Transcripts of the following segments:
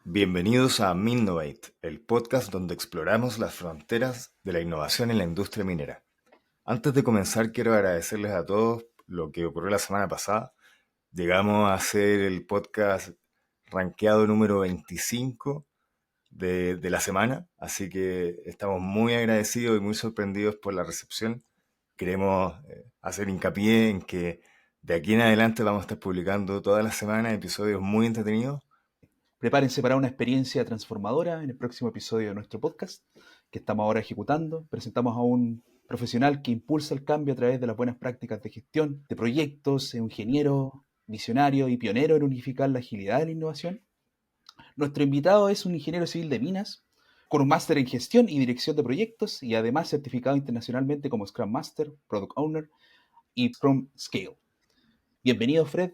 Bienvenidos a Minnovate, el podcast donde exploramos las fronteras de la innovación en la industria minera. Antes de comenzar, quiero agradecerles a todos lo que ocurrió la semana pasada. Llegamos a hacer el podcast rankeado número 25 de la semana, así que estamos muy agradecidos y muy sorprendidos por la recepción. Queremos hacer hincapié en que de aquí en adelante vamos a estar publicando todas las semanas episodios muy entretenidos. Prepárense para una experiencia transformadora en el próximo episodio de nuestro podcast que estamos ahora ejecutando. Presentamos a un profesional que impulsa el cambio a través de las buenas prácticas de gestión de proyectos, un ingeniero, visionario y pionero en unificar la agilidad de la innovación. Nuestro invitado es un ingeniero civil de minas con un máster en gestión y dirección de proyectos y además certificado internacionalmente como Scrum Master, Product Owner y Scrum Scale. Bienvenido, Fred.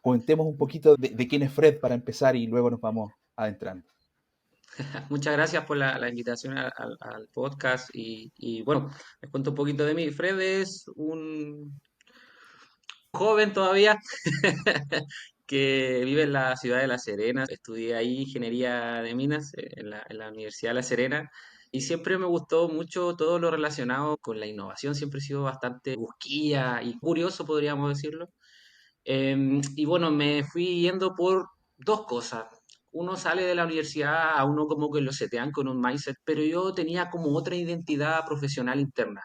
Comentemos un poquito de quién es Fred para empezar y luego nos vamos adentrando. Muchas gracias por la invitación al podcast y bueno, les cuento un poquito de mí. Fred es un joven todavía que vive en la ciudad de La Serena. Estudié ahí ingeniería de minas en la Universidad de La Serena y siempre me gustó mucho todo lo relacionado con la innovación. Siempre he sido bastante busquilla y curioso, podríamos decirlo. Y bueno, me fui yendo por dos cosas. Uno sale de la universidad, a uno como que lo setean con un mindset, pero yo tenía como otra identidad profesional interna.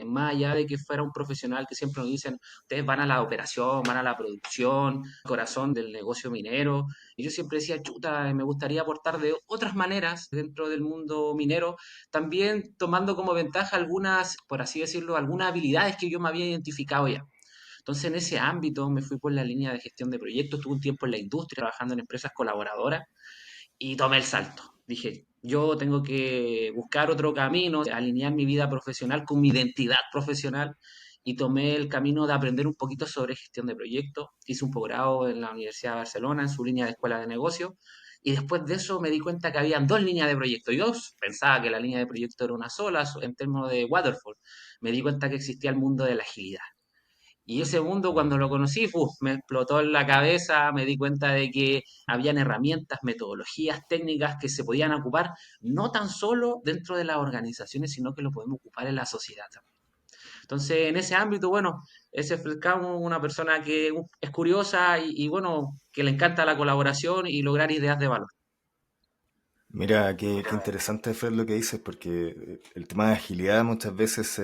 Más allá de que fuera un profesional que siempre nos dicen, ustedes van a la operación, van a la producción, corazón del negocio minero. Y yo siempre decía, chuta, me gustaría aportar de otras maneras dentro del mundo minero, también tomando como ventaja algunas, por así decirlo, algunas habilidades que yo me había identificado ya. Entonces, en ese ámbito me fui por la línea de gestión de proyectos, tuve un tiempo en la industria trabajando en empresas colaboradoras y tomé el salto. Dije, yo tengo que buscar otro camino, alinear mi vida profesional con mi identidad profesional y tomé el camino de aprender un poquito sobre gestión de proyectos. Hice un posgrado en la Universidad de Barcelona en su línea de escuela de negocios y después de eso me di cuenta que habían dos líneas de proyecto. Yo pensaba que la línea de proyecto era una sola en términos de waterfall. Me di cuenta que existía el mundo de la agilidad. Y ese mundo cuando lo conocí, me explotó en la cabeza, me di cuenta de que habían herramientas, metodologías, técnicas que se podían ocupar no tan solo dentro de las organizaciones, sino que lo podemos ocupar en la sociedad también. Entonces, en ese ámbito, bueno, ese Frescamo, una persona que es curiosa y bueno, que le encanta la colaboración y lograr ideas de valor. Mira, qué interesante Fred lo que dices, porque el tema de agilidad muchas veces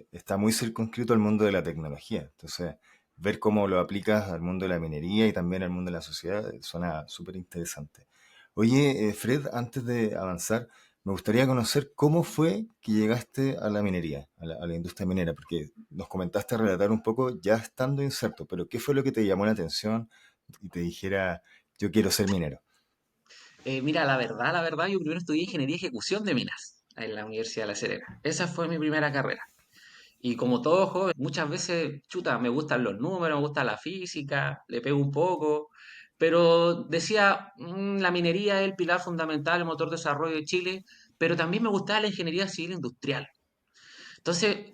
está muy circunscrito al mundo de la tecnología. Entonces, ver cómo lo aplicas al mundo de la minería y también al mundo de la sociedad suena súper interesante. Oye, Fred, antes de avanzar, me gustaría conocer cómo fue que llegaste a la minería, a la industria minera, porque nos comentaste relatar un poco ya estando inserto, pero ¿qué fue lo que te llamó la atención y te dijera, yo quiero ser minero? Mira, la verdad, yo primero estudié ingeniería y ejecución de minas en la Universidad de La Serena. Esa fue mi primera carrera. Y como todo joven, muchas veces, chuta, me gustan los números, me gusta la física, le pego un poco, pero decía, la minería es el pilar fundamental, el motor de desarrollo de Chile, pero también me gustaba la ingeniería civil industrial. Entonces,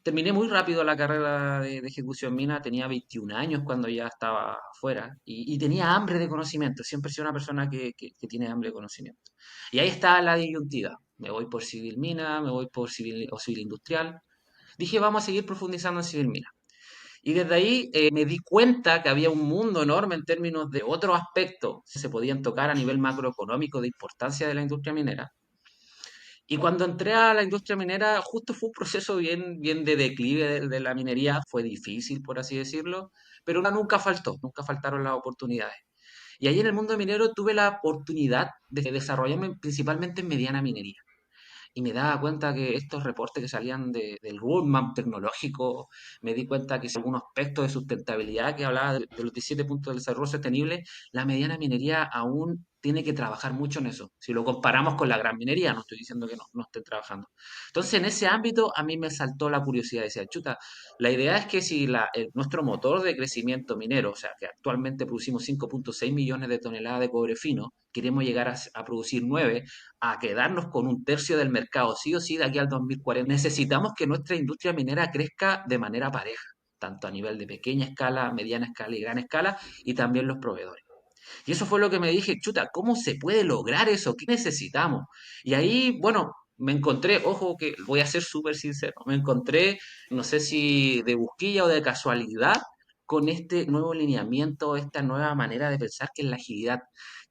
terminé muy rápido la carrera de ejecución mina, tenía 21 años cuando ya estaba afuera y tenía hambre de conocimiento, siempre he sido una persona que tiene hambre de conocimiento. Y ahí está la disyuntiva, me voy por civil mina, me voy por civil o civil industrial. Dije, vamos a seguir profundizando en civil mina. Y desde ahí me di cuenta que había un mundo enorme en términos de otros aspectos que se podían tocar a nivel macroeconómico de importancia de la industria minera. Y cuando entré a la industria minera, justo fue un proceso bien de declive de la minería, fue difícil, por así decirlo, pero nunca faltó, nunca faltaron las oportunidades. Y ahí en el mundo minero tuve la oportunidad de desarrollarme principalmente en mediana minería y me daba cuenta que estos reportes que salían del roadmap tecnológico, me di cuenta que algunos aspectos de sustentabilidad que hablaba de los 17 puntos del desarrollo sostenible, la mediana minería aún tiene que trabajar mucho en eso. Si lo comparamos con la gran minería, no estoy diciendo que no estén trabajando. Entonces, en ese ámbito, a mí me saltó la curiosidad. Decía, chuta, la idea es que si nuestro motor de crecimiento minero, o sea, que actualmente producimos 5,6 millones de toneladas de cobre fino, queremos llegar a producir 9, a quedarnos con un tercio del mercado, sí o sí, de aquí al 2040. Necesitamos que nuestra industria minera crezca de manera pareja, tanto a nivel de pequeña escala, mediana escala y gran escala, y también los proveedores. Y eso fue lo que me dije, chuta, ¿cómo se puede lograr eso? ¿Qué necesitamos? Y ahí, bueno, me encontré, ojo que voy a ser súper sincero, me encontré, no sé si de busquilla o de casualidad, con este nuevo lineamiento, esta nueva manera de pensar que es la agilidad,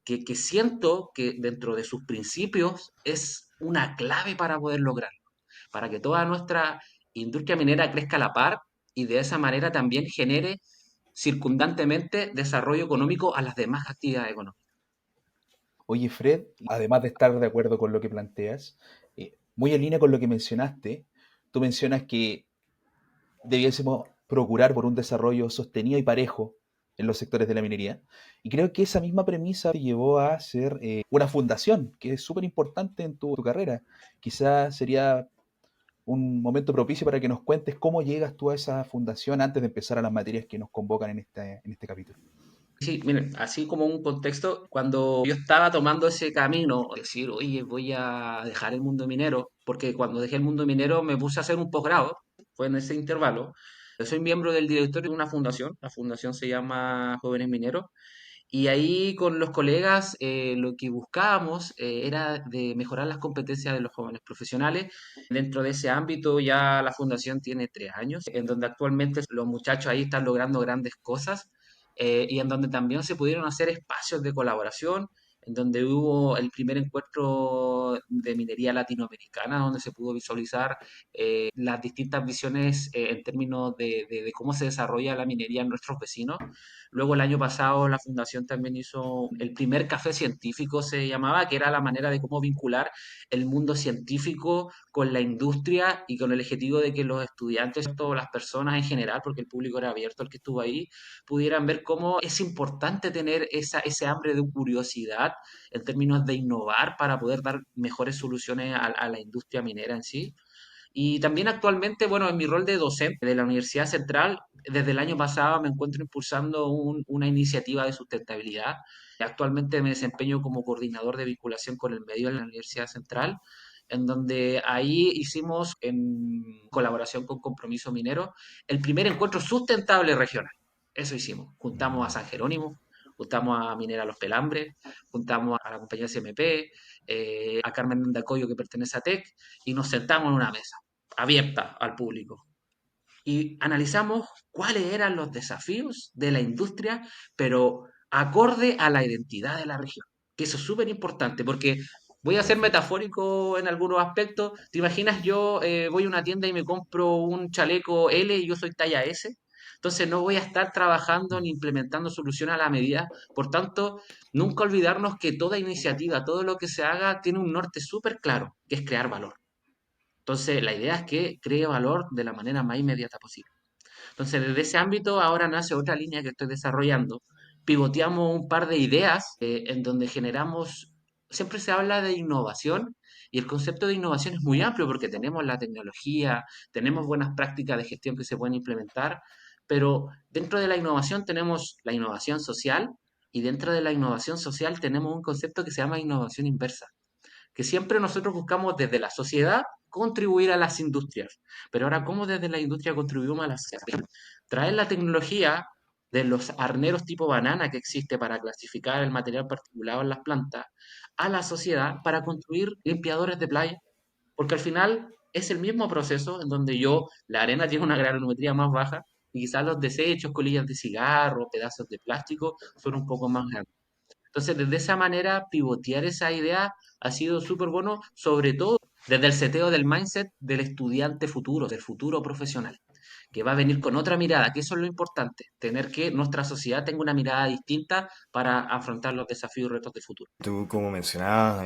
que siento que dentro de sus principios es una clave para poder lograrlo, para que toda nuestra industria minera crezca a la par y de esa manera también genere circundantemente desarrollo económico a las demás actividades económicas. Oye, Fred, además de estar de acuerdo con lo que planteas, muy en línea con lo que mencionaste, tú mencionas que debiésemos procurar por un desarrollo sostenido y parejo en los sectores de la minería. Y creo que esa misma premisa te llevó a hacer una fundación, que es súper importante en tu carrera. Quizás sería un momento propicio para que nos cuentes cómo llegas tú a esa fundación antes de empezar a las materias que nos convocan en este capítulo. Sí, miren, así como un contexto, cuando yo estaba tomando ese camino, decir, oye, voy a dejar el mundo minero, porque cuando dejé el mundo minero me puse a hacer un posgrado, fue en ese intervalo. Yo soy miembro del directorio de una fundación, la fundación se llama Jóvenes Mineros, y ahí con los colegas lo que buscábamos era de mejorar las competencias de los jóvenes profesionales. Dentro de ese ámbito ya la fundación tiene 3 años, en donde actualmente los muchachos ahí están logrando grandes cosas y en donde también se pudieron hacer espacios de colaboración, en donde hubo el primer encuentro de minería latinoamericana, donde se pudo visualizar las distintas visiones en términos de cómo se desarrolla la minería en nuestros vecinos. Luego el año pasado la fundación también hizo el primer café científico, se llamaba, que era la manera de cómo vincular el mundo científico con la industria y con el objetivo de que los estudiantes, todas las personas en general, porque el público era abierto el que estuvo ahí, pudieran ver cómo es importante tener ese hambre de curiosidad en términos de innovar para poder dar mejores soluciones a la industria minera en sí. Y también actualmente, bueno, en mi rol de docente de la Universidad Central, desde el año pasado me encuentro impulsando una iniciativa de sustentabilidad. Actualmente me desempeño como coordinador de vinculación con el medio en la Universidad Central, en donde ahí hicimos, en colaboración con Compromiso Minero, el primer encuentro sustentable regional. Eso hicimos. Juntamos a San Jerónimo, juntamos a Minera Los Pelambres, juntamos a la compañía CMP, a Carmen Dacoyo que pertenece a TEC, y nos sentamos en una mesa abierta al público y analizamos cuáles eran los desafíos de la industria, pero acorde a la identidad de la región. Que eso es súper importante porque voy a ser metafórico en algunos aspectos. ¿Te imaginas yo voy a una tienda y me compro un chaleco L y yo soy talla S? Entonces no voy a estar trabajando ni implementando soluciones a la medida. Por tanto, nunca olvidarnos que toda iniciativa, todo lo que se haga, tiene un norte súper claro, que es crear valor. Entonces, la idea es que cree valor de la manera más inmediata posible. Entonces, desde ese ámbito, ahora nace otra línea que estoy desarrollando. Pivoteamos un par de ideas en donde generamos, siempre se habla de innovación y el concepto de innovación es muy amplio porque tenemos la tecnología, tenemos buenas prácticas de gestión que se pueden implementar, pero dentro de la innovación tenemos la innovación social y dentro de la innovación social tenemos un concepto que se llama innovación inversa, que siempre nosotros buscamos desde la sociedad contribuir a las industrias. Pero ahora, ¿cómo desde la industria contribuimos a la sociedad? Traer la tecnología de los arneros tipo banana que existe para clasificar el material particulado en las plantas a la sociedad para construir limpiadores de playa, porque al final es el mismo proceso en donde la arena tiene una granulometría más baja y quizás los desechos, colillas de cigarro, pedazos de plástico son un poco más grandes. Entonces, desde esa manera, pivotear esa idea ha sido súper bueno, sobre todo desde el seteo del mindset del estudiante futuro, del futuro profesional, que va a venir con otra mirada, que eso es lo importante, tener que nuestra sociedad tenga una mirada distinta para afrontar los desafíos y retos del futuro. Tú, como mencionabas,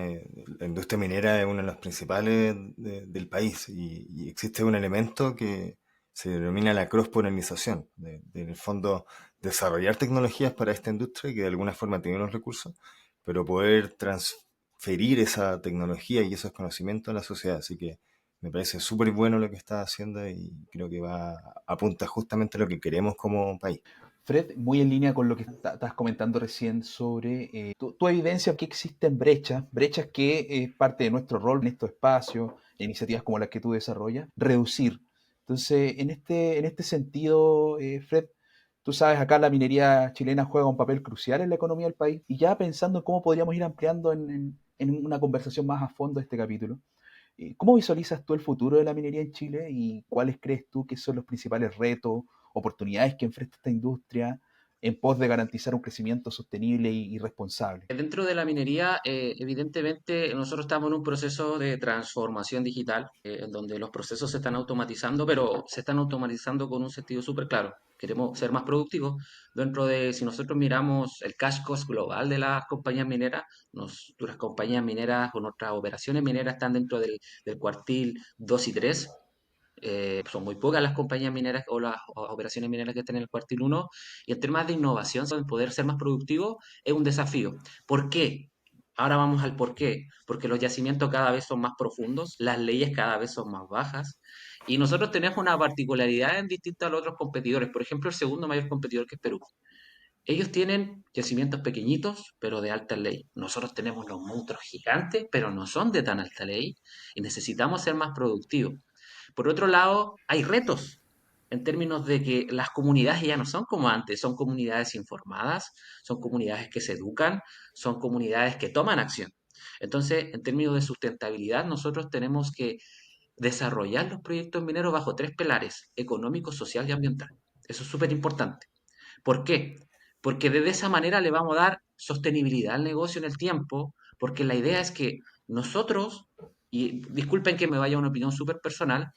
la industria minera es una de las principales del país y existe un elemento que se denomina la cross-polinización, en el fondo desarrollar tecnologías para esta industria que de alguna forma tiene los recursos, pero poder transferir esa tecnología y esos conocimientos a la sociedad. Así que me parece súper bueno lo que estás haciendo y creo que apunta justamente a lo que queremos como país. Fred, muy en línea con lo que estás comentando recién sobre tu evidencia que existen brechas que es parte de nuestro rol en estos espacios, en iniciativas como las que tú desarrollas, reducir. Entonces, en este sentido, Fred, Tú sabes, acá la minería chilena juega un papel crucial en la economía del país. Y ya pensando en cómo podríamos ir ampliando en una conversación más a fondo este capítulo, ¿cómo visualizas tú el futuro de la minería en Chile y cuáles crees tú que son los principales retos, oportunidades que enfrenta esta industria en pos de garantizar un crecimiento sostenible y responsable? Dentro de la minería, evidentemente, nosotros estamos en un proceso de transformación digital, en donde los procesos se están automatizando, pero se están automatizando con un sentido súper claro. Queremos ser más productivos. Dentro de, si nosotros miramos el cash cost global de las compañías mineras, las compañías mineras o nuestras operaciones mineras están dentro del cuartil 2 y 3. Son muy pocas las compañías mineras o las operaciones mineras que están en el cuartil uno, y en temas de innovación, en poder ser más productivo, es un desafío. ¿Por qué? Ahora vamos al por qué. Porque los yacimientos cada vez son más profundos, las leyes cada vez son más bajas, y nosotros tenemos una particularidad en distinto a los otros competidores. Por ejemplo, el segundo mayor competidor, que es Perú. Ellos tienen yacimientos pequeñitos, pero de alta ley. Nosotros tenemos los monstruos gigantes, pero no son de tan alta ley, y necesitamos ser más productivos. Por otro lado, hay retos en términos de que las comunidades ya no son como antes, son comunidades informadas, son comunidades que se educan, son comunidades que toman acción. Entonces, en términos de sustentabilidad, nosotros tenemos que desarrollar los proyectos mineros bajo tres pilares: económico, social y ambiental. Eso es súper importante. ¿Por qué? Porque de esa manera le vamos a dar sostenibilidad al negocio en el tiempo, porque la idea es que nosotros, y disculpen que me vaya a una opinión súper personal,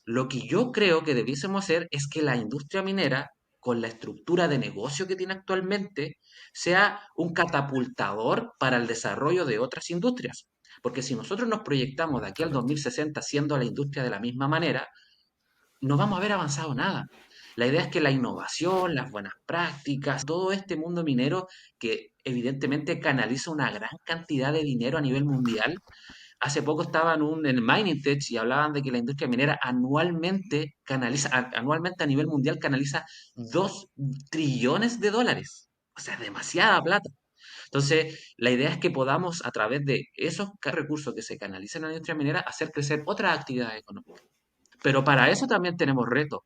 lo que yo creo que debiésemos hacer es que la industria minera, con la estructura de negocio que tiene actualmente, sea un catapultador para el desarrollo de otras industrias. Porque si nosotros nos proyectamos de aquí al Correcto. 2060 siendo la industria de la misma manera, no vamos a haber avanzado nada. La idea es que la innovación, las buenas prácticas, todo este mundo minero que evidentemente canaliza una gran cantidad de dinero a nivel mundial. Hace poco estaba en el Mining Tech y hablaban de que la industria minera anualmente a nivel mundial canaliza 2 trillones de dólares. O sea, demasiada plata. Entonces, la idea es que podamos, a través de esos recursos que se canalizan en la industria minera, hacer crecer otras actividades económicas. Pero para eso también tenemos retos.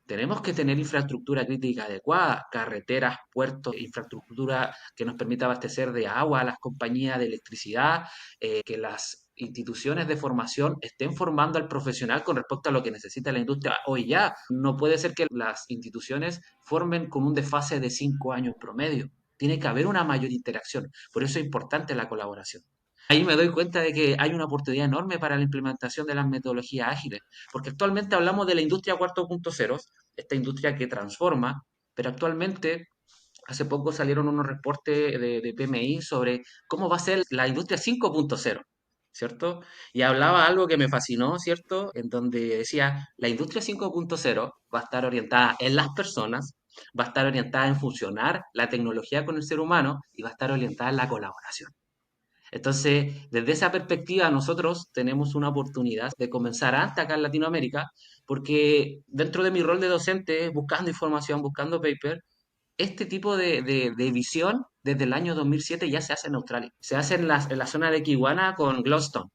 Tenemos que tener infraestructura crítica adecuada, carreteras, puertos, infraestructura que nos permita abastecer de agua a las compañías de electricidad, que las instituciones de formación estén formando al profesional con respecto a lo que necesita la industria hoy ya. No puede ser que las instituciones formen con un desfase de 5 años promedio. Tiene que haber una mayor interacción. Por eso es importante la colaboración. Ahí me doy cuenta de que hay una oportunidad enorme para la implementación de las metodologías ágiles, porque actualmente hablamos de la industria 4.0, esta industria que transforma, pero actualmente, hace poco salieron unos reportes de PMI sobre cómo va a ser la industria 5.0, ¿cierto? Y hablaba algo que me fascinó, ¿cierto? En donde decía, la industria 5.0 va a estar orientada en las personas, va a estar orientada en funcionar la tecnología con el ser humano y va a estar orientada en la colaboración. Entonces, desde esa perspectiva, nosotros tenemos una oportunidad de comenzar antes acá en Latinoamérica, porque dentro de mi rol de docente, buscando información, buscando paper, este tipo de visión desde el año 2007 ya se hace en Australia. Se hace en la zona de Kiwana con Gladstone,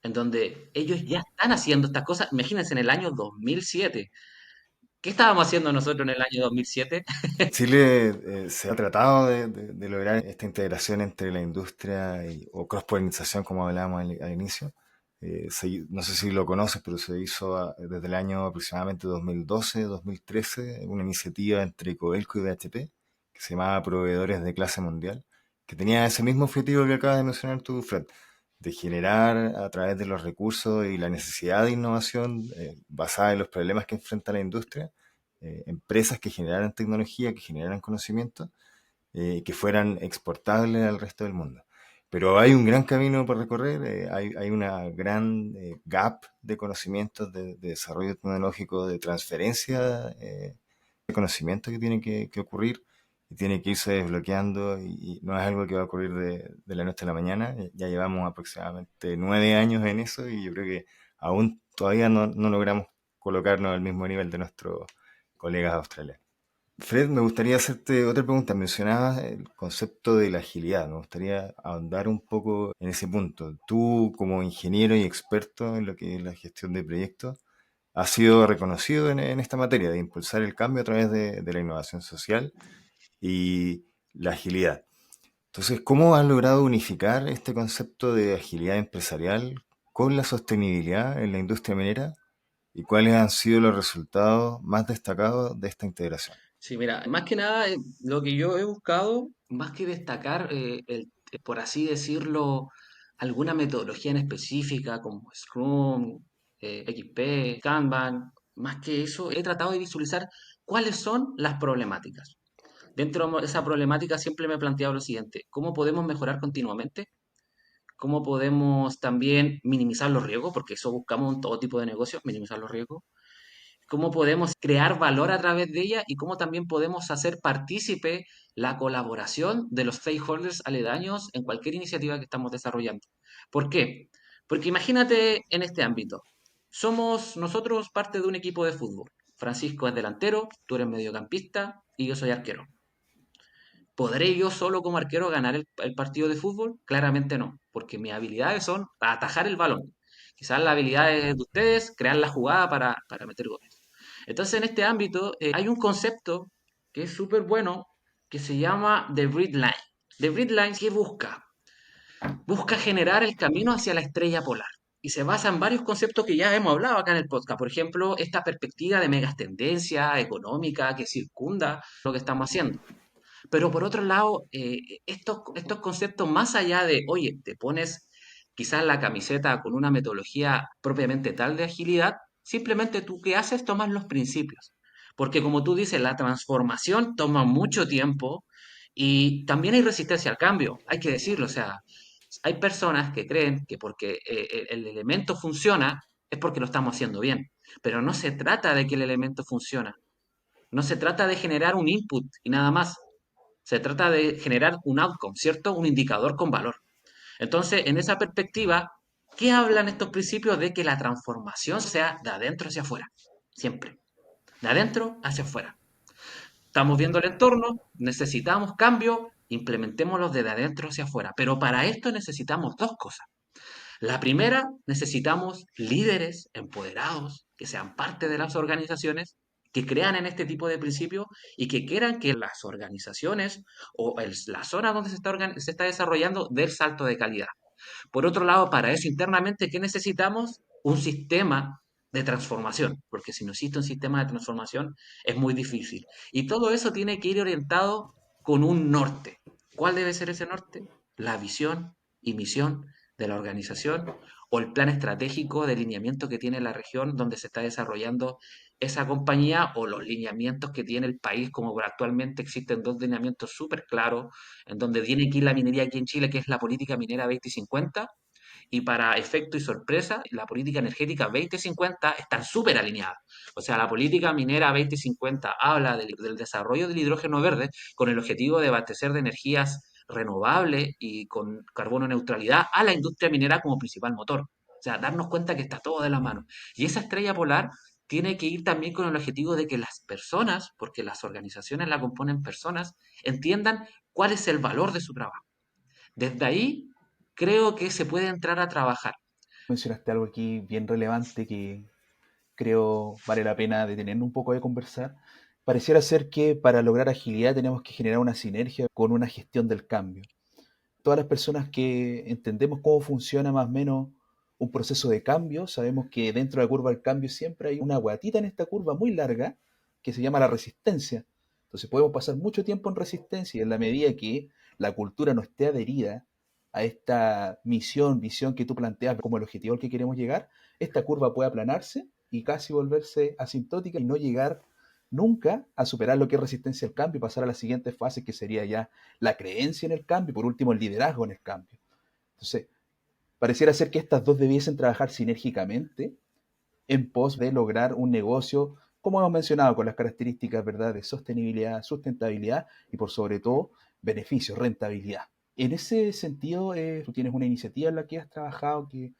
en donde ellos ya están haciendo estas cosas. Imagínense, en el año 2007. ¿Qué estábamos haciendo nosotros en el año 2007? Chile se ha tratado de lograr esta integración entre la industria o cross-polinización, como hablábamos al inicio. No sé si lo conoces, pero se hizo desde el año aproximadamente 2012-2013 una iniciativa entre Codelco y BHP que se llamaba Proveedores de Clase Mundial, que tenía ese mismo objetivo que acabas de mencionar tú, Fred, de generar a través de los recursos y la necesidad de innovación basada en los problemas que enfrenta la industria, empresas que generaran tecnología, que generaran conocimiento, que fueran exportables al resto del mundo. Pero hay un gran camino por recorrer, hay una gran gap de conocimientos, de desarrollo tecnológico, de transferencia de conocimiento que tiene que ocurrir y tiene que irse desbloqueando y no es algo que va a ocurrir de la noche a la mañana. Ya llevamos aproximadamente 9 años en eso y yo creo que aún todavía no logramos colocarnos al mismo nivel de nuestros colegas australianos. Fred, me gustaría hacerte otra pregunta. Mencionabas el concepto de la agilidad. Me gustaría ahondar un poco en ese punto. Tú, como ingeniero y experto en lo que es la gestión de proyectos, ha sido reconocido en esta materia de impulsar el cambio a través de la innovación social y la agilidad. Entonces, ¿cómo has logrado unificar este concepto de agilidad empresarial con la sostenibilidad en la industria minera? ¿Y cuáles han sido los resultados más destacados de esta integración? Sí, mira, más que nada, lo que yo he buscado, más que destacar, por así decirlo, alguna metodología en específica como Scrum, XP, Kanban, más que eso, he tratado de visualizar cuáles son las problemáticas. Dentro de esa problemática siempre me he planteado lo siguiente: ¿cómo podemos mejorar continuamente? ¿Cómo podemos también minimizar los riesgos? Porque eso buscamos en todo tipo de negocios, minimizar los riesgos. ¿Cómo podemos crear valor a través de ella? Y cómo también podemos hacer partícipe la colaboración de los stakeholders aledaños en cualquier iniciativa que estamos desarrollando. ¿Por qué? Porque imagínate en este ámbito. Somos nosotros parte de un equipo de fútbol. Francisco es delantero, tú eres mediocampista y yo soy arquero. ¿Podré yo solo como arquero ganar el partido de fútbol? Claramente no, porque mis habilidades son atajar el balón. Quizás la habilidad es de ustedes, crear la jugada para meter goles. Entonces, en este ámbito hay un concepto que es súper bueno que se llama The Grid Line. The Grid Line, ¿qué busca? Busca generar el camino hacia la estrella polar. Y se basa en varios conceptos que ya hemos hablado acá en el podcast. Por ejemplo, esta perspectiva de megas tendencia económica que circunda lo que estamos haciendo. Pero por otro lado, estos conceptos, más allá de, oye, te pones quizás la camiseta con una metodología propiamente tal de agilidad, simplemente tú qué haces, tomas los principios. Porque como tú dices, la transformación toma mucho tiempo y también hay resistencia al cambio, hay que decirlo. O sea, hay personas que creen que porque el elemento funciona es porque lo estamos haciendo bien. Pero no se trata de que el elemento funciona. No se trata de generar un input y nada más. Se trata de generar un outcome, ¿cierto? Un indicador con valor. Entonces, en esa perspectiva, ¿qué hablan estos principios de que la transformación sea de adentro hacia afuera? Siempre. De adentro hacia afuera. Estamos viendo el entorno, necesitamos cambio, implementémoslos desde adentro hacia afuera. Pero para esto necesitamos dos cosas. La primera, necesitamos líderes empoderados que sean parte de las organizaciones, que crean en este tipo de principios y que quieran que las organizaciones o la zona donde se está desarrollando dé el salto de calidad. Por otro lado, para eso internamente, ¿qué necesitamos? Un sistema de transformación, porque si no existe un sistema de transformación es muy difícil. Y todo eso tiene que ir orientado con un norte. ¿Cuál debe ser ese norte? La visión y misión de la organización o el plan estratégico de lineamiento que tiene la región donde se está desarrollando esa compañía o los lineamientos que tiene el país, como actualmente existen dos lineamientos súper claros en donde tiene que ir la minería aquí en Chile, que es la política minera 2050, y para efecto y sorpresa, la política energética 2050 están súper alineadas. O sea, la política minera 2050 habla del desarrollo del hidrógeno verde con el objetivo de abastecer de energías renovables y con carbono neutralidad a la industria minera como principal motor. O sea, darnos cuenta que está todo de la mano. Y esa estrella polar tiene que ir también con el objetivo de que las personas, porque las organizaciones la componen personas, entiendan cuál es el valor de su trabajo. Desde ahí creo que se puede entrar a trabajar. Mencionaste algo aquí bien relevante que creo vale la pena detenernos un poco de conversar. Pareciera ser que para lograr agilidad tenemos que generar una sinergia con una gestión del cambio. Todas las personas que entendemos cómo funciona más o menos un proceso de cambio, sabemos que dentro de la curva del cambio siempre hay una guatita en esta curva muy larga que se llama la resistencia. Entonces podemos pasar mucho tiempo en resistencia y en la medida que la cultura no esté adherida a esta misión, visión que tú planteas como el objetivo al que queremos llegar, esta curva puede aplanarse y casi volverse asintótica y no llegar nunca a superar lo que es resistencia al cambio y pasar a la siguiente fase que sería ya la creencia en el cambio y por último el liderazgo en el cambio. Entonces, pareciera ser que estas dos debiesen trabajar sinérgicamente en pos de lograr un negocio, como hemos mencionado, con las características, ¿verdad?, de sostenibilidad, sustentabilidad y por sobre todo beneficio, rentabilidad. En ese sentido, tú tienes una iniciativa en la que has trabajado que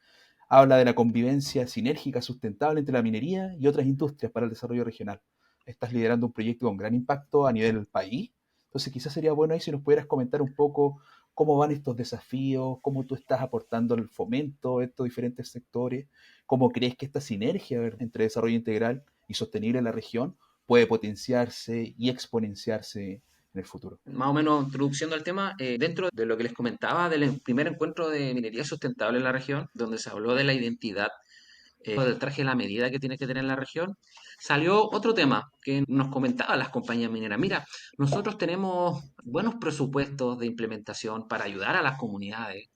habla de la convivencia sinérgica sustentable entre la minería y otras industrias para el desarrollo regional. Estás liderando un proyecto con gran impacto a nivel país, entonces quizás sería bueno ahí si nos pudieras comentar un poco cómo van estos desafíos, cómo tú estás aportando el fomento a estos diferentes sectores, cómo crees que esta sinergia entre desarrollo integral y sostenible en la región puede potenciarse y exponenciarse en el futuro. Más o menos introduciendo al tema, dentro de lo que les comentaba del primer encuentro de minería sustentable en la región, donde se habló de la identidad del traje a la medida que tiene que tener la región, salió otro tema que nos comentaban las compañías mineras. Mira, nosotros tenemos buenos presupuestos de implementación para ayudar a las comunidades.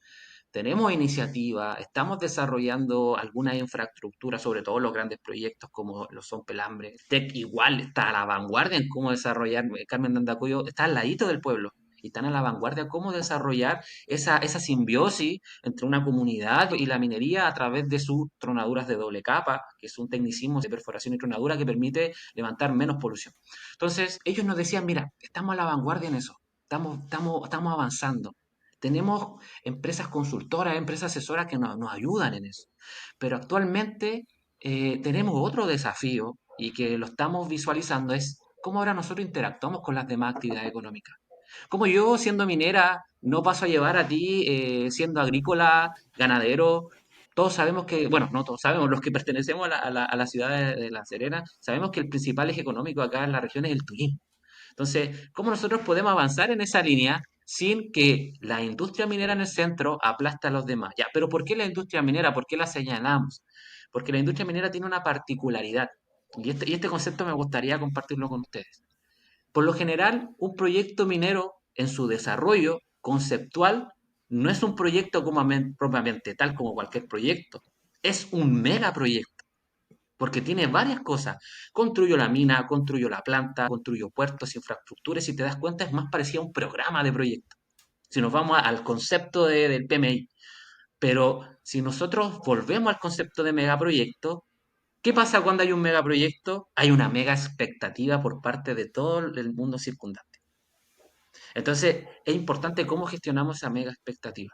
Tenemos iniciativas, estamos desarrollando alguna infraestructura, sobre todo los grandes proyectos como lo son Pelambre. TEC igual está a la vanguardia en cómo desarrollar, Carmen de Andacollo está al ladito del pueblo y están a la vanguardia cómo desarrollar esa simbiosis entre una comunidad y la minería a través de sus tronaduras de doble capa, que es un tecnicismo de perforación y tronadura que permite levantar menos polución. Entonces, ellos nos decían, mira, estamos a la vanguardia en eso, estamos avanzando. Tenemos empresas consultoras, empresas asesoras que nos ayudan en eso. Pero actualmente tenemos otro desafío y que lo estamos visualizando es cómo ahora nosotros interactuamos con las demás actividades económicas. Como yo, siendo minera, no paso a llevar a ti, siendo agrícola, ganadero. Todos sabemos que, bueno, no todos sabemos, los que pertenecemos a la ciudad de La Serena, sabemos que el principal eje económico acá en la región es el turismo. Entonces, ¿cómo nosotros podemos avanzar en esa línea sin que la industria minera en el centro aplaste a los demás? Ya, pero ¿por qué la industria minera? ¿Por qué la señalamos? Porque la industria minera tiene una particularidad y este concepto me gustaría compartirlo con ustedes. Por lo general, un proyecto minero en su desarrollo conceptual no es un proyecto propiamente tal como cualquier proyecto, es un megaproyecto porque tiene varias cosas. Construyó la mina, construyó la planta, construyó puertos, infraestructuras, y si te das cuenta es más parecido a un programa de proyecto. Si nos vamos al concepto del PMI. Pero si nosotros volvemos al concepto de megaproyecto, ¿qué pasa cuando hay un megaproyecto? Hay una mega expectativa por parte de todo el mundo circundante. Entonces, es importante cómo gestionamos esa mega expectativa.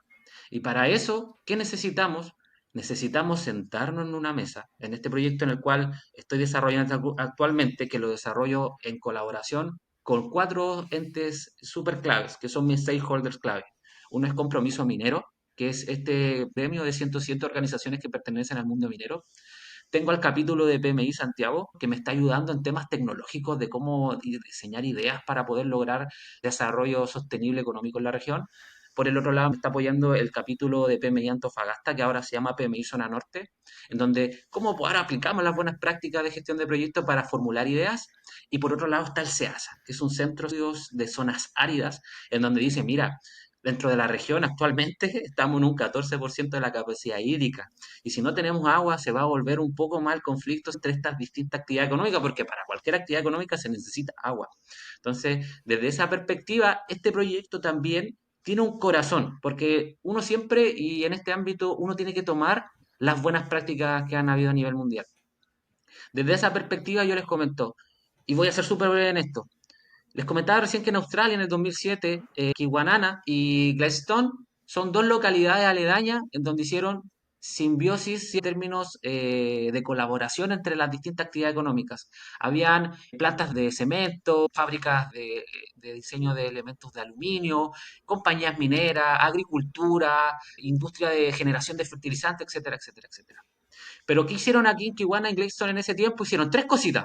Y para eso, ¿qué necesitamos? Necesitamos sentarnos en una mesa, en este proyecto en el cual estoy desarrollando actualmente, que lo desarrollo en colaboración con 4 entes súper claves, que son mis stakeholders clave. Uno es Compromiso Minero, que es este gremio de 107 organizaciones que pertenecen al mundo minero. Tengo al capítulo de PMI Santiago, que me está ayudando en temas tecnológicos de cómo diseñar ideas para poder lograr desarrollo sostenible económico en la región. Por el otro lado, me está apoyando el capítulo de PMI Antofagasta, que ahora se llama PMI Zona Norte, en donde cómo ahora aplicamos las buenas prácticas de gestión de proyectos para formular ideas. Y por otro lado está el SEASA, que es un centro de estudios de zonas áridas, en donde dice, mira, dentro de la región actualmente estamos en un 14% de la capacidad hídrica. Y si no tenemos agua, se va a volver un poco más el conflicto entre estas distintas actividades económicas, porque para cualquier actividad económica se necesita agua. Entonces, desde esa perspectiva, este proyecto también tiene un corazón, porque uno siempre, y en este ámbito, uno tiene que tomar las buenas prácticas que han habido a nivel mundial. Desde esa perspectiva, yo les comento, y voy a ser súper breve en esto. Les comentaba recién que en Australia, en el 2007, Kiwanana y Gladstone son 2 localidades aledañas en donde hicieron simbiosis en términos de colaboración entre las distintas actividades económicas. Habían plantas de cemento, fábricas de diseño de elementos de aluminio, compañías mineras, agricultura, industria de generación de fertilizantes, etcétera, etcétera, etcétera. Pero ¿qué hicieron aquí en Kiwana y Gladstone en ese tiempo? Hicieron 3 cositas.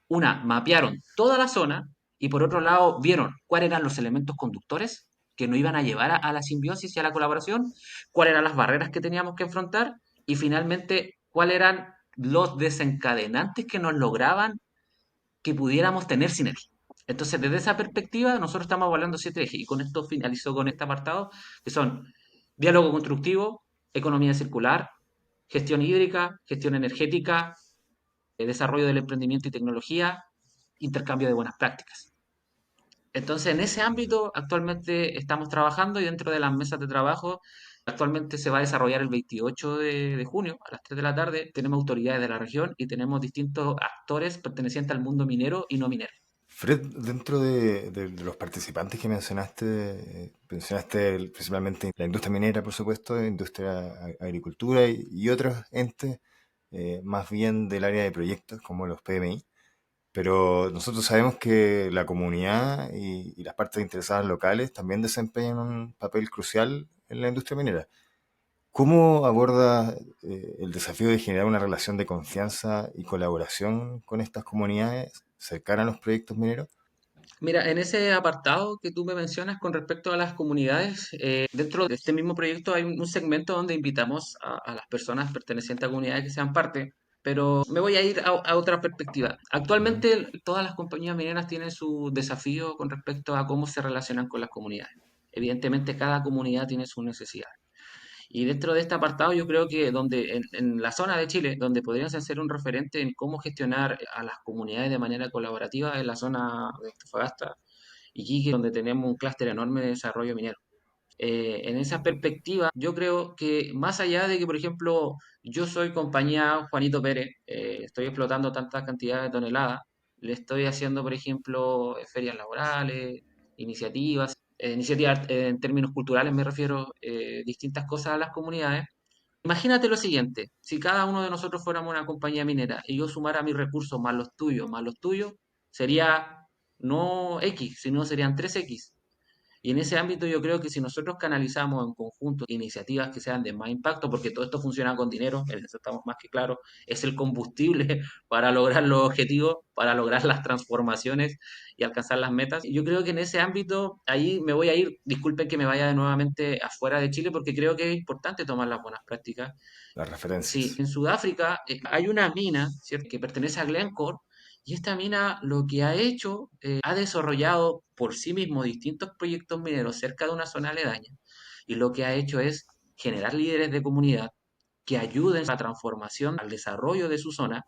Una, mapearon toda la zona y por otro lado vieron cuáles eran los elementos conductores que nos iban a llevar a la simbiosis y a la colaboración, cuáles eran las barreras que teníamos que enfrentar y finalmente cuáles eran los desencadenantes que nos lograban que pudiéramos tener sinergia. Entonces, desde esa perspectiva, nosotros estamos evaluando 7 ejes y con esto finalizo con este apartado, que son diálogo constructivo, economía circular, gestión hídrica, gestión energética, desarrollo del emprendimiento y tecnología, intercambio de buenas prácticas. Entonces, en ese ámbito actualmente estamos trabajando y dentro de las mesas de trabajo, actualmente se va a desarrollar el 28 de junio a las 3 de la tarde. Tenemos autoridades de la región y tenemos distintos actores pertenecientes al mundo minero y no minero. Fred, dentro de los participantes que mencionaste principalmente la industria minera, por supuesto, industria agricultura y otros entes más bien del área de proyectos como los PMI. Pero nosotros sabemos que la comunidad y las partes interesadas locales también desempeñan un papel crucial en la industria minera. ¿Cómo aborda el desafío de generar una relación de confianza y colaboración con estas comunidades cercanas a los proyectos mineros? Mira, en ese apartado que tú me mencionas con respecto a las comunidades, dentro de este mismo proyecto hay un segmento donde invitamos a las personas pertenecientes a comunidades que sean parte, pero me voy a ir a otra perspectiva. Ujú. Actualmente todas las compañías mineras tienen su desafío con respecto a cómo se relacionan con las comunidades. Evidentemente cada comunidad tiene su necesidad. Y dentro de este apartado yo creo que donde en la zona de Chile, donde podrían ser un referente en cómo gestionar a las comunidades de manera colaborativa, es la zona de Antofagasta, Iquique, donde tenemos un clúster enorme de desarrollo minero. En esa perspectiva, yo creo que más allá de que, por ejemplo, yo soy compañía Juanito Pérez, estoy explotando tantas cantidades de toneladas, le estoy haciendo, por ejemplo, ferias laborales, iniciativas en términos culturales me refiero, distintas cosas a las comunidades. Imagínate lo siguiente, si cada uno de nosotros fuéramos una compañía minera y yo sumara mis recursos más los tuyos, sería no X, sino serían 3X. Y en ese ámbito yo creo que si nosotros canalizamos en conjunto iniciativas que sean de más impacto, porque todo esto funciona con dinero, en eso estamos más que claros, es el combustible para lograr los objetivos, para lograr las transformaciones y alcanzar las metas. Yo creo que en ese ámbito, ahí me voy a ir, disculpen que me vaya de nuevamente afuera de Chile, porque creo que es importante tomar las buenas prácticas. Las Sí, referencias. en Sudáfrica hay una mina, ¿cierto?, que pertenece a Glencore, y esta mina lo que ha hecho, ha desarrollado por sí mismo distintos proyectos mineros cerca de una zona aledaña, y lo que ha hecho es generar líderes de comunidad que ayuden a la transformación, al desarrollo de su zona,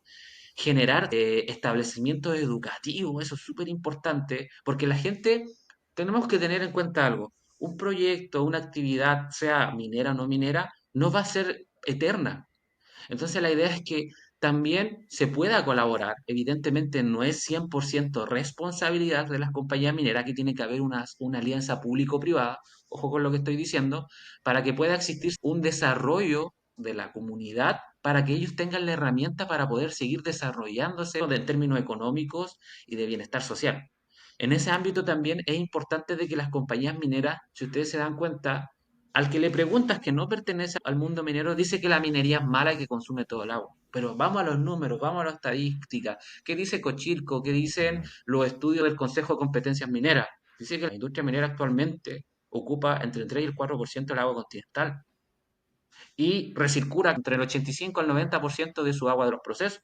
generar establecimientos educativos, eso es súper importante, porque la gente, tenemos que tener en cuenta algo, un proyecto, una actividad, sea minera o no minera, no va a ser eterna. Entonces la idea es que también se pueda colaborar. Evidentemente no es 100% responsabilidad de las compañías mineras, que tiene que haber una alianza público-privada, ojo con lo que estoy diciendo, para que pueda existir un desarrollo de la comunidad, para que ellos tengan la herramienta para poder seguir desarrollándose en términos económicos y de bienestar social. En ese ámbito también es importante de que las compañías mineras, si ustedes se dan cuenta, al que le preguntas que no pertenece al mundo minero, dice que la minería es mala y que consume todo el agua. Pero vamos a los números, vamos a las estadísticas. ¿Qué dice Cochilco? ¿Qué dicen Mm. los estudios del Consejo de Competencias Mineras? Dice que la industria minera actualmente ocupa entre el 3 y el 4% del agua continental y recircula entre el 85 al 90% de su agua de los procesos.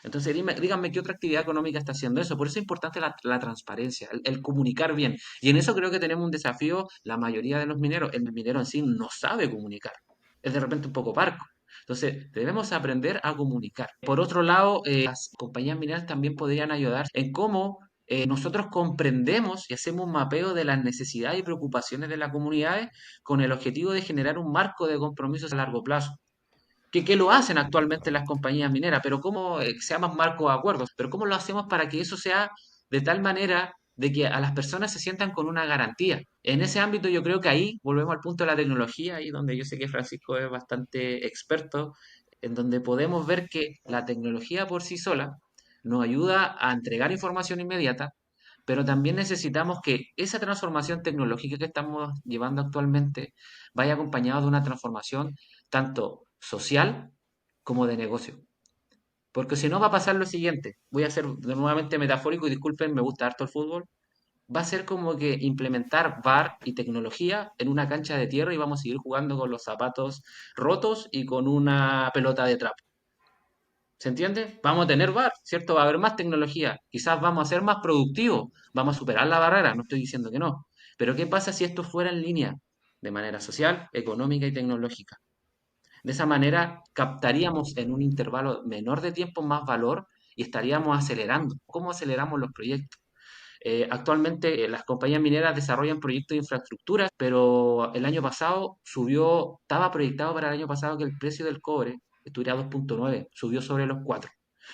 Entonces, díganme qué otra actividad económica está haciendo eso. Por eso es importante la transparencia, el comunicar bien. Y en eso creo que tenemos un desafío la mayoría de los mineros. El minero en sí no sabe comunicar. Es de repente un poco parco. Entonces, debemos aprender a comunicar. Por otro lado, las compañías mineras también podrían ayudar en cómo nosotros comprendemos y hacemos un mapeo de las necesidades y preocupaciones de las comunidades con el objetivo de generar un marco de compromisos a largo plazo que lo hacen actualmente las compañías mineras, pero cómo se llaman marcos de acuerdos, pero cómo lo hacemos para que eso sea de tal manera de que a las personas se sientan con una garantía. En ese ámbito yo creo que ahí volvemos al punto de la tecnología, ahí donde yo sé que Francisco es bastante experto, en donde podemos ver que la tecnología por sí sola nos ayuda a entregar información inmediata, pero también necesitamos que esa transformación tecnológica que estamos llevando actualmente vaya acompañada de una transformación tanto social como de negocio. Porque si no va a pasar lo siguiente, voy a ser nuevamente metafórico y disculpen, me gusta harto el fútbol, va a ser como que implementar VAR y tecnología en una cancha de tierra y vamos a seguir jugando con los zapatos rotos y con una pelota de trapo. ¿Se entiende? Vamos a tener VAR, ¿cierto? Va a haber más tecnología, quizás vamos a ser más productivos, vamos a superar la barrera, no estoy diciendo que no. Pero ¿qué pasa si esto fuera en línea? De manera social, económica y tecnológica. De esa manera captaríamos en un intervalo menor de tiempo más valor y estaríamos acelerando. ¿Cómo aceleramos los proyectos? Actualmente las compañías mineras desarrollan proyectos de infraestructura, pero el año pasado subió, estaba proyectado para el año pasado que el precio del cobre estuviera a 2,9, subió sobre los 4.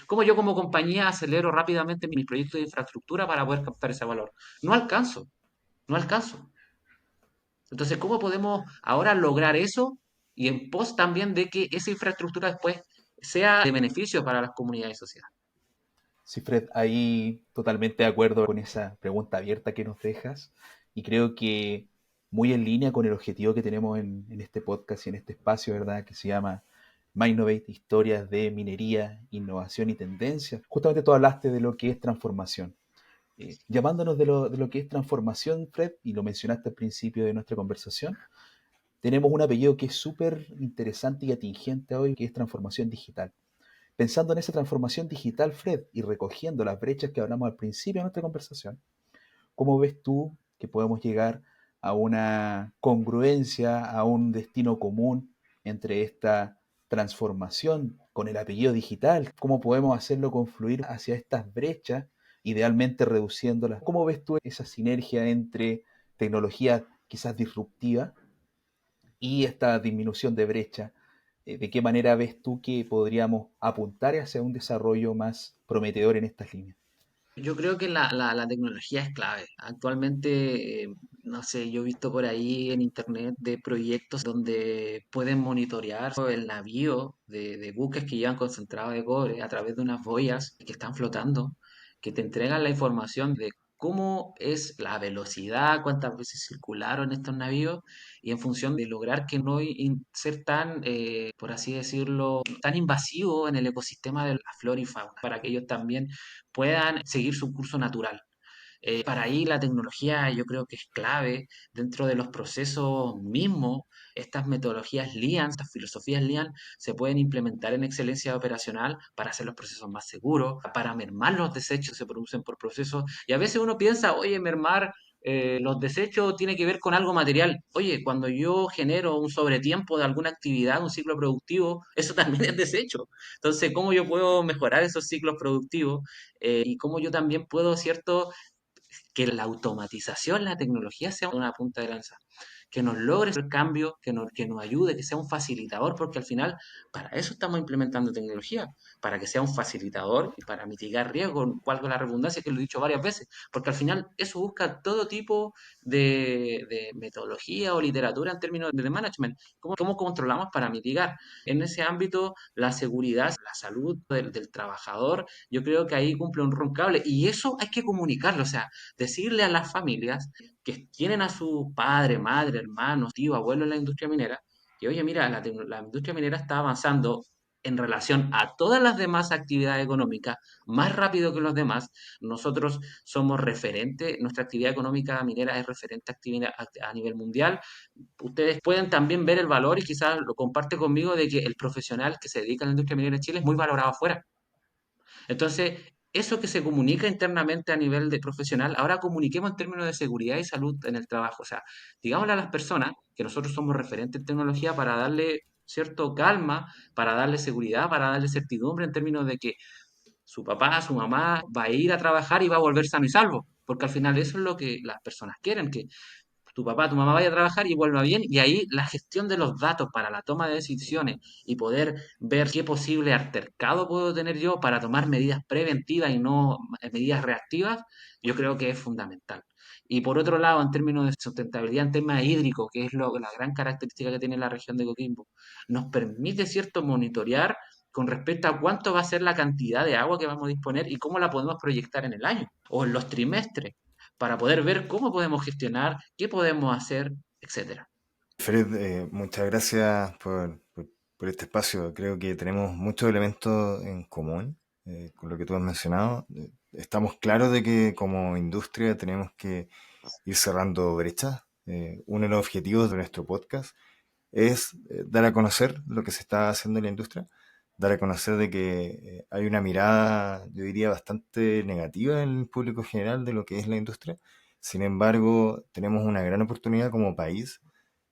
¿Cómo yo como compañía acelero rápidamente mis proyectos de infraestructura para poder captar ese valor? No alcanzo, no alcanzo. Entonces, ¿cómo podemos ahora lograr eso y en pos también de que esa infraestructura después sea de beneficio para las comunidades sociales? Sí, Fred, ahí totalmente de acuerdo con esa pregunta abierta que nos dejas y creo que muy en línea con el objetivo que tenemos en este podcast y en este espacio, ¿verdad? Que se llama Mainnovate, historias de minería, innovación y tendencias. Justamente tú hablaste de lo que es transformación. Llamándonos de lo que es transformación, Fred, y lo mencionaste al principio de nuestra conversación, tenemos un apellido que es súper interesante y atingente hoy, que es transformación digital. Pensando en esa transformación digital, Fred, y recogiendo las brechas que hablamos al principio de nuestra conversación, ¿cómo ves tú que podemos llegar a una congruencia, a un destino común entre esta transformación con el apellido digital? ¿Cómo podemos hacerlo confluir hacia estas brechas, idealmente reduciéndolas? ¿Cómo ves tú esa sinergia entre tecnología quizás disruptiva y esta disminución de brecha? ¿De qué manera ves tú que podríamos apuntar hacia un desarrollo más prometedor en estas líneas? Yo creo que la tecnología es clave. Actualmente, no sé, yo he visto por ahí en internet de proyectos donde pueden monitorear el navío de buques que llevan concentrado de cobre a través de unas boyas que están flotando, que te entregan la información de cómo es la velocidad, cuántas veces circularon estos navíos y en función de lograr que no ser tan, por así decirlo, tan invasivo en el ecosistema de la flora y fauna, para que ellos también puedan seguir su curso natural. Para ahí la tecnología yo creo que es clave dentro de los procesos mismos. Estas metodologías Lean, estas filosofías Lean, se pueden implementar en excelencia operacional para hacer los procesos más seguros, para mermar los desechos que se producen por procesos. Y a veces uno piensa, oye, mermar los desechos tiene que ver con algo material. Oye, cuando yo genero un sobretiempo de alguna actividad, un ciclo productivo, eso también es desecho. Entonces, ¿cómo yo puedo mejorar esos ciclos productivos? Y cómo yo también puedo, ¿cierto?, que la automatización, la tecnología sea una punta de lanza, que nos logre el cambio, que nos ayude, que sea un facilitador, porque al final para eso estamos implementando tecnología, para que sea un facilitador y para mitigar riesgos, valga la redundancia que lo he dicho varias veces, porque al final eso busca todo tipo de metodología o literatura en términos de management, cómo controlamos para mitigar. En ese ámbito, la seguridad, la salud del trabajador, yo creo que ahí cumple un rol cable y eso hay que comunicarlo, o sea, decirle a las familias que tienen a su padre, madre, hermanos, tío, abuelo en la industria minera, que oye, mira, la industria minera está avanzando en relación a todas las demás actividades económicas más rápido que los demás. Nosotros somos referentes, nuestra actividad económica minera es referente a nivel mundial. Ustedes pueden también ver el valor y quizás lo comparte conmigo de que el profesional que se dedica a la industria minera en Chile es muy valorado afuera. Entonces, eso que se comunica internamente a nivel de profesional, ahora comuniquemos en términos de seguridad y salud en el trabajo. O sea, digámosle a las personas que nosotros somos referentes en tecnología para darle cierto calma, para darle seguridad, para darle certidumbre en términos de que su papá, su mamá va a ir a trabajar y va a volver sano y salvo. Porque al final eso es lo que las personas quieren, que tu papá, tu mamá vaya a trabajar y vuelva bien, y ahí la gestión de los datos para la toma de decisiones y poder ver qué posible altercado puedo tener yo para tomar medidas preventivas y no medidas reactivas, yo creo que es fundamental. Y por otro lado, en términos de sustentabilidad, en temas hídricos, que es la gran característica que tiene la región de Coquimbo, nos permite, ¿cierto?, monitorear con respecto a cuánto va a ser la cantidad de agua que vamos a disponer y cómo la podemos proyectar en el año o en los trimestres para poder ver cómo podemos gestionar, qué podemos hacer, etcétera. Fred, muchas gracias por este espacio. Creo que tenemos muchos elementos en común con lo que tú has mencionado. Estamos claros de que como industria tenemos que ir cerrando brechas. Uno de los objetivos de nuestro podcast es dar a conocer lo que se está haciendo en la industria, dar a conocer de que hay una mirada, yo diría, bastante negativa en el público general de lo que es la industria. Sin embargo, tenemos una gran oportunidad como país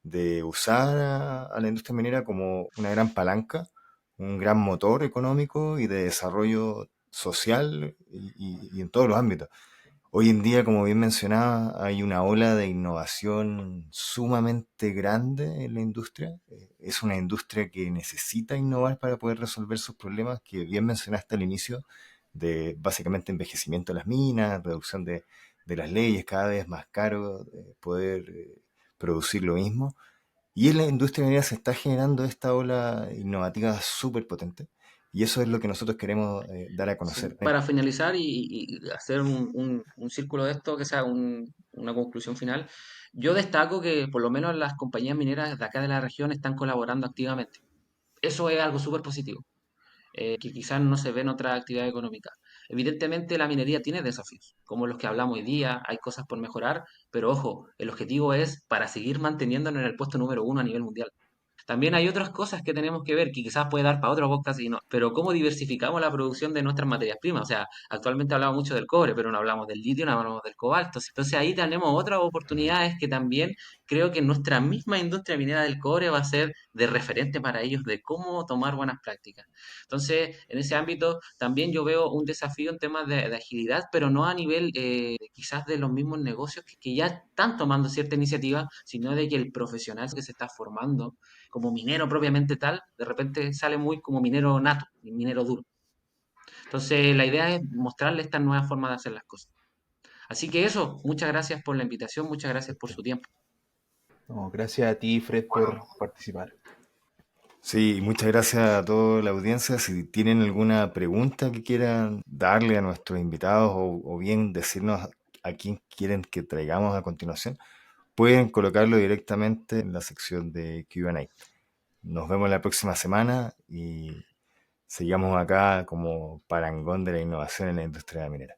de usar a la industria minera como una gran palanca, un gran motor económico y de desarrollo social y en todos los ámbitos. Hoy en día, como bien mencionaba, hay una ola de innovación sumamente grande en la industria. Es una industria que necesita innovar para poder resolver sus problemas, que bien mencionaste al inicio, de básicamente envejecimiento de las minas, reducción de las leyes, cada vez más caro poder producir lo mismo. Y en la industria minera se está generando esta ola innovativa súper potente. y eso es lo que nosotros queremos dar a Sí, conocer. para finalizar y hacer un círculo de esto, que sea una conclusión final, yo destaco que por lo menos las compañías mineras de acá de la región están colaborando activamente. Eso es algo súper positivo, que quizás no se ve en otras actividades económicas. Evidentemente la minería tiene desafíos, como los que hablamos hoy día, hay cosas por mejorar, pero ojo, el objetivo es para seguir manteniéndonos en el puesto número uno a nivel mundial. También hay otras cosas que tenemos que ver, que quizás puede dar para otro podcast, y no, pero cómo diversificamos la producción de nuestras materias primas. O sea, actualmente hablamos mucho del cobre, pero no hablamos del litio, no hablamos del cobalto. Entonces ahí tenemos otras oportunidades que también creo que nuestra misma industria minera del cobre va a ser de referente para ellos de cómo tomar buenas prácticas. Entonces, en ese ámbito también yo veo un desafío en temas de agilidad, pero no a nivel quizás de los mismos negocios que ya están tomando cierta iniciativa, sino de que el profesional que se está formando como minero propiamente tal, de repente sale muy como minero nato, minero duro. Entonces, la idea es mostrarle esta nueva forma de hacer las cosas. Así que eso, muchas gracias por la invitación, muchas gracias por Perfecto. su tiempo. No, gracias a ti, Fred, por participar. Sí, muchas gracias a toda la audiencia. Si tienen alguna pregunta que quieran darle a nuestros invitados o bien decirnos a quién quieren que traigamos a continuación, pueden colocarlo directamente en la sección de Q&A. Nos vemos la próxima semana y sigamos acá como parangón de la innovación en la industria minera.